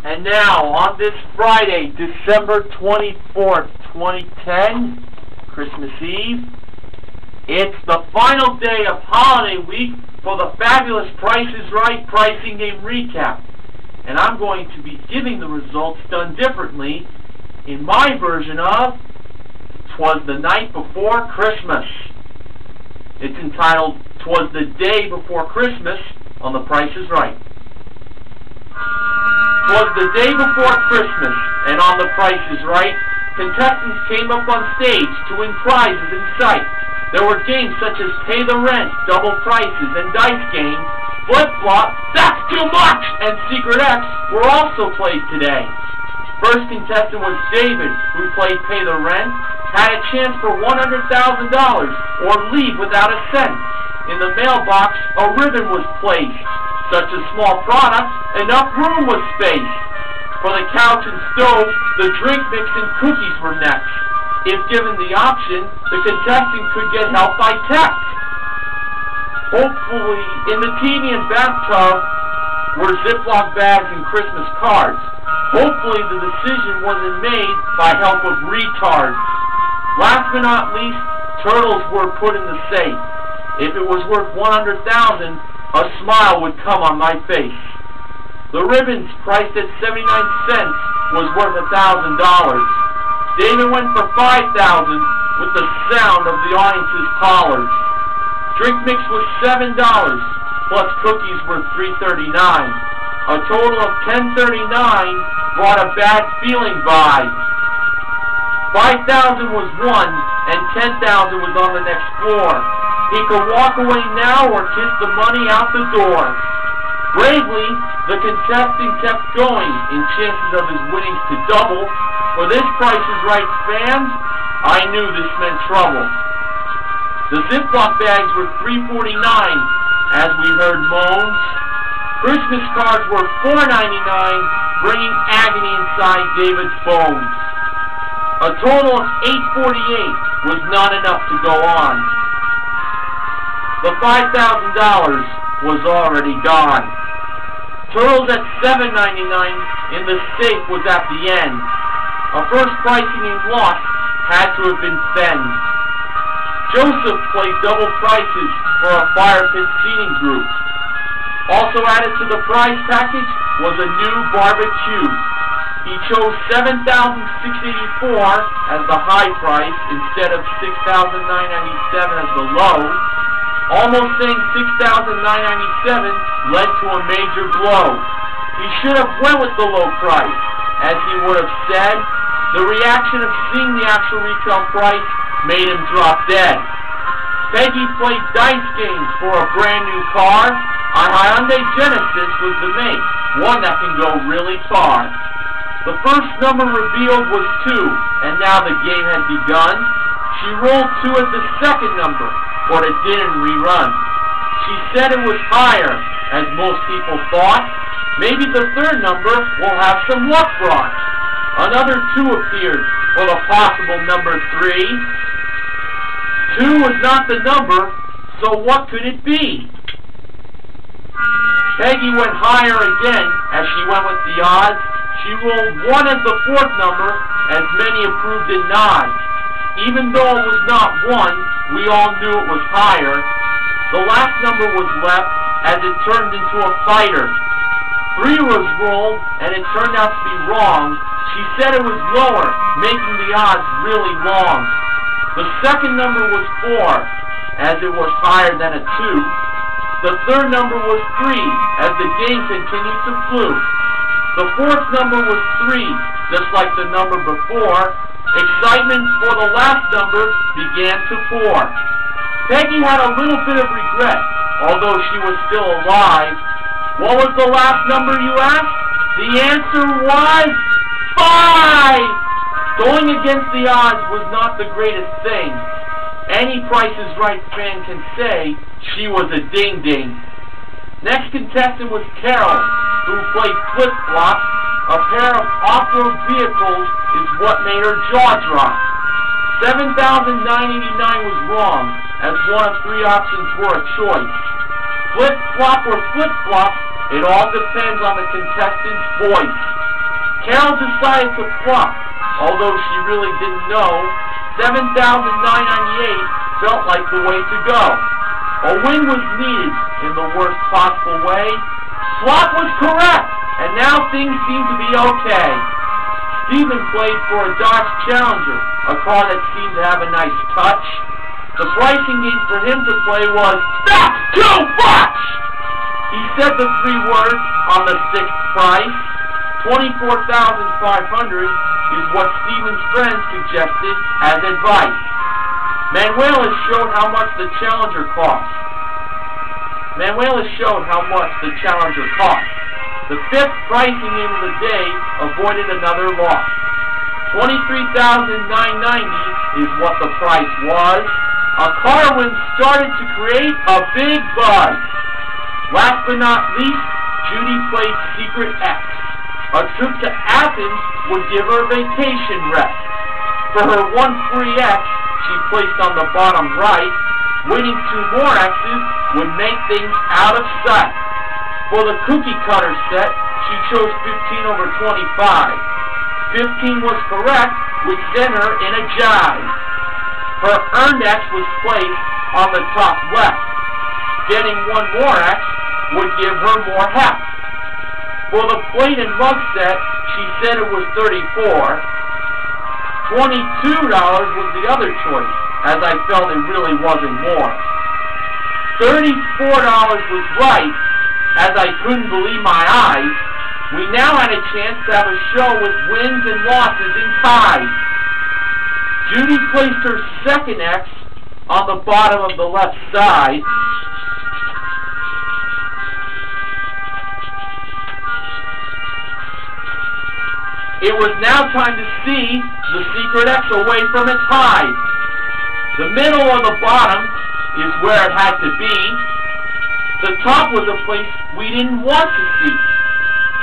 And now, on this Friday, December 24th, 2010, Christmas Eve, it's the final day of holiday week for the fabulous Price is Right pricing game recap. And I'm going to be giving the results done differently in my version of 'Twas the Night Before Christmas. It's entitled 'Twas the Day Before Christmas on the Price is Right. 'Twas the day before Christmas, and on the Price is Right, contestants came up on stage to win prizes in sight. There were games such as Pay the Rent, Double Prices, and Dice Game. Flip-Flop, That's Too Much, and Secret X were also played today. First contestant was David, who played Pay the Rent, had a chance for $100,000 or leave without a cent. In the mailbox, a ribbon was placed. Such a small product, enough room was spaced. For the couch and stove, the drink mix and cookies were next. If given the option, the contestant could get help by text. Hopefully, in the TV and bathtub were Ziploc bags and Christmas cards. Hopefully, the decision wasn't made by help of retards. Last but not least, turtles were put in the safe. If it was worth $100,000, a smile would come on my face. The ribbons, priced at 79 cents, was worth $1,000. David went for $5,000 with the sound of the audience's collars. Drink mix was $7, plus cookies were $3.39. A total of $10.39 brought a bad feeling vibe. $5,000 was won, and $10,000 was on the next floor. He could walk away now or kiss the money out the door. Bravely, the contestant kept going in chances of his winnings to double. For this Price is Right fans, I knew this meant trouble. The Ziploc bags were $3.49 as we heard moans. Christmas cards were $4.99, bringing agony inside David's bones. A total of $8.48 was not enough to go on. The $5,000 was already gone. Turtles at $7.99 in the safe was at the end. A first pricing in loss had to have been Fenned. Joseph played double prices for a firepit seating group. Also added to the prize package was a new barbecue. He chose $7,684 as the high price instead of $6,997 as the low. Almost saying $6,997 led to a major blow. He should have went with the low price, as he would have said. The reaction of seeing the actual retail price made him drop dead. Peggy played dice games for a brand new car. A Hyundai Genesis was the make, one that can go really far. The first number revealed was 2, and now the game had begun. She rolled 2 as the second number, but it didn't rerun. She said it was higher, as most people thought. Maybe the third number will have some luck brought. Another 2 appeared for the possible number 3. 2 was not the number, so what could it be? Peggy went higher again as she went with the odds. She rolled 1 as the fourth number, as many approved a nod. Even though it was not 1, we all knew it was higher. The last number was left as it turned into a fighter. 3 was rolled, and it turned out to be wrong. She said it was lower, making the odds really long. The second number was 4, as it was higher than a 2. The third number was 3, as the game continued to fluke. The fourth number was 3, just like the number before. Excitement for the last number began to pour. Peggy had a little bit of regret, although she was still alive. What was the last number, you ask? The answer was 5! Going against the odds was not the greatest thing. Any Price is Right fan can say she was a ding-ding. Next contestant was Carol, who played Flip-Flop. A pair of off-road vehicles is what made her jaw drop. $7,989 was wrong, as one of 3 options were a choice. Flip-flop or flip-flop, it all depends on the contestant's voice. Carol decided to flop, although she really didn't know. $7,998 felt like the way to go. A win was needed in the worst possible way. Flop was correct, and now things seem to be okay. Stephen played for a Dodge Challenger, a car that seemed to have a nice touch. The pricing game for him to play was, "That's too much!" He said the 3 words on the 6th price. $24,500 is what Stephen's friends suggested as advice. Manuela showed how much the Challenger cost. The 5th pricing game of the day avoided another loss. $23,990 is what the price was. A car win started to create a big buzz. Last but not least, Judy played Secret X. A trip to Athens would give her vacation rest. For her 1 free X, she placed on the bottom right. Winning 2 more X's would make things out of sight. For the cookie cutter set, she chose 15 over 25. 15 was correct, which sent her in a jive. Her earned X was placed on the top left. Getting 1 more X would give her more heft. For the plate and mug set, she said it was $34. $22 was the other choice, as I felt it really wasn't more. $34 was right, as I couldn't believe my eyes. We now had a chance to have a show with wins and losses in ties. Judy placed her 2nd X on the bottom of the left side. It was now time to see the Secret X away from its hide. The middle or the bottom is where it had to be. The top was a place we didn't want to see.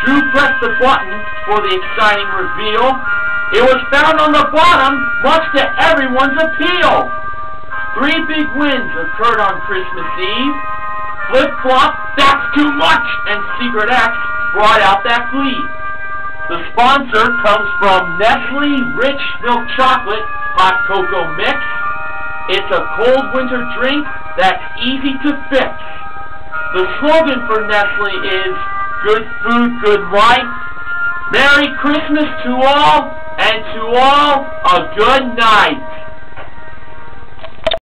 Drew pressed the button for the exciting reveal. It was found on the bottom, much to everyone's appeal. 3 big wins occurred on Christmas Eve. Flip-flop, that's too much, and Secret X brought out that glee. The sponsor comes from Nestle Rich Milk Chocolate Hot Cocoa Mix. It's a cold winter drink that's easy to fix. The slogan for Nestle is, "Good food, good life." Merry Christmas to all, and to all, a good night.